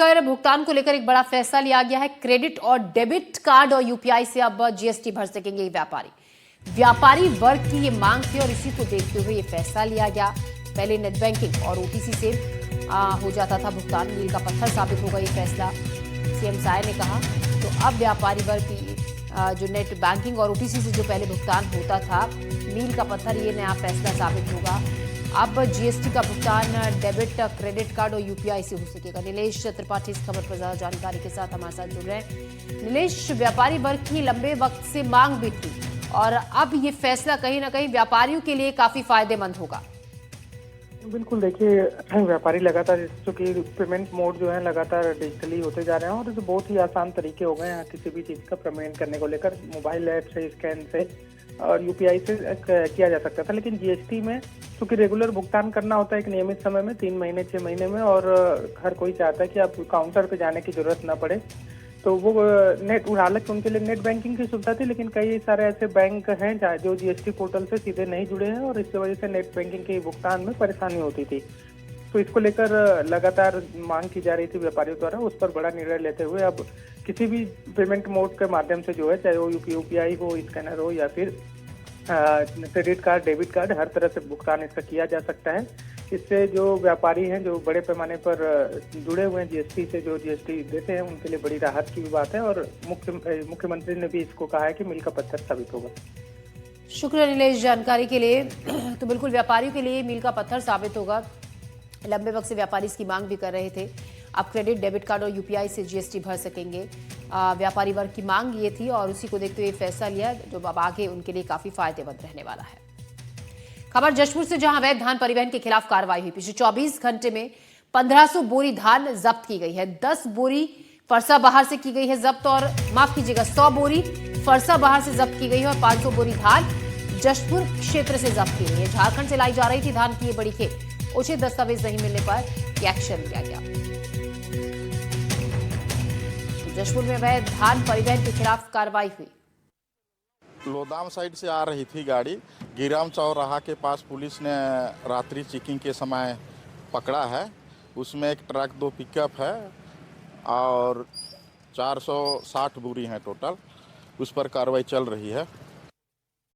कर भुगतान को लेकर एक बड़ा फैसला लिया गया है। क्रेडिट और डेबिट कार्ड और यूपीआई से अब जीएसटी भर सकेंगे व्यापारी वर्ग की ये मांग थी और इसी को देखते हुए ये फैसला लिया गया। पहले नेट बैंकिंग और ओटीसी से हो जाता था भुगतान, मील का पत्थर साबित होगा ये फैसला, सीएम साय ने कहा। तो अब व्यापारी वर्ग की जो नेट बैंकिंग और ओटीसी से जो पहले भुगतान होता था, मील का पत्थर, ये नया फैसला साबित होगा। अब जीएसटी का भुगतान डेबिट, क्रेडिट कार्ड और यूपीआई से हो सकेगा। नीलेश त्रिपाठी इस खबर पर ज्यादा जानकारी के साथ हमारे साथ जुड़ रहे हैं। नीलेश, व्यापारी वर्ग की लंबे वक्त से मांग भी थी और अब ये फैसला कहीं ना कहीं व्यापारियों के लिए काफी फायदेमंद होगा। बिल्कुल, देखिए व्यापारी लगातार, चूंकि पेमेंट मोड जो है लगातार डिजिटली होते जा रहे हैं और बहुत ही आसान तरीके हो गए हैं किसी भी चीज़ का पेमेंट करने को लेकर। मोबाइल ऐप से, स्कैन से और यूपीआई से किया जा सकता था, लेकिन जीएसटी में चूंकि रेगुलर भुगतान करना होता है एक नियमित समय में, 3 महीने 6 महीने में, और हर कोई चाहता है कि आप काउंटर पे जाने की जरूरत ना पड़े। तो वो हालांकि उनके लिए नेट बैंकिंग की सुविधा थी, लेकिन कई सारे ऐसे बैंक हैं जो जीएसटी पोर्टल से सीधे नहीं जुड़े हैं और इसकी वजह से नेट बैंकिंग के भुगतान में परेशानी होती थी। तो इसको लेकर लगातार मांग की जा रही थी व्यापारियों द्वारा। उस पर बड़ा निर्णय लेते हुए अब किसी भी पेमेंट मोड के माध्यम से जो है, चाहे वो यूपीआई हो, स्कैनर हो या फिर क्रेडिट कार्ड, डेबिट कार्ड, हर तरह से भुगतान इसका किया जा सकता है। इससे जो व्यापारी हैं, जो बड़े पैमाने पर जुड़े हुए हैं जीएसटी से, जो जीएसटी देते हैं, उनके लिए बड़ी राहत की भी बात है और मुख्यमंत्री ने भी इसको कहा है कि मील का पत्थर साबित होगा। शुक्रिया नीलेश जानकारी के लिए। तो बिल्कुल व्यापारियों के लिए मील का पत्थर साबित होगा। लंबे वक्त से व्यापारी इसकी मांग भी कर रहे थे। अब क्रेडिट, डेबिट कार्ड और यूपीआई से जीएसटी भर सकेंगे। व्यापारी वर्ग की मांग ये थी और उसी को देखते हुए फैसला लिया, जो अब आगे उनके लिए काफी फायदेमंद रहने वाला है। खबर जशपुर से, जहां अवैध धान परिवहन के खिलाफ कार्रवाई हुई। पिछले 24 घंटे में 1500 बोरी धान जब्त की गई है। 10 बोरी फरसा बाहर से की गई है जब्त, और माफ कीजिएगा 100 बोरी फरसा बाहर से जब्त की गई है और 500 बोरी धान जशपुर क्षेत्र से जब्त की गई है। झारखंड से लाई जा रही थी धान की ये बड़ी खेप। उचित दस्तावेज नहीं मिलने पर एक्शन लिया गया। जशपुर में अवैध धान परिवहन के खिलाफ कार्रवाई हुई। लोदाम साइड से आ रही थी गाड़ी, गिराम चौराहा के पास पुलिस ने रात्रि चेकिंग के समय पकड़ा है। उसमें एक ट्रक, 2 पिकअप है और 460 बोरी हैं टोटल। उस पर कार्रवाई चल रही है।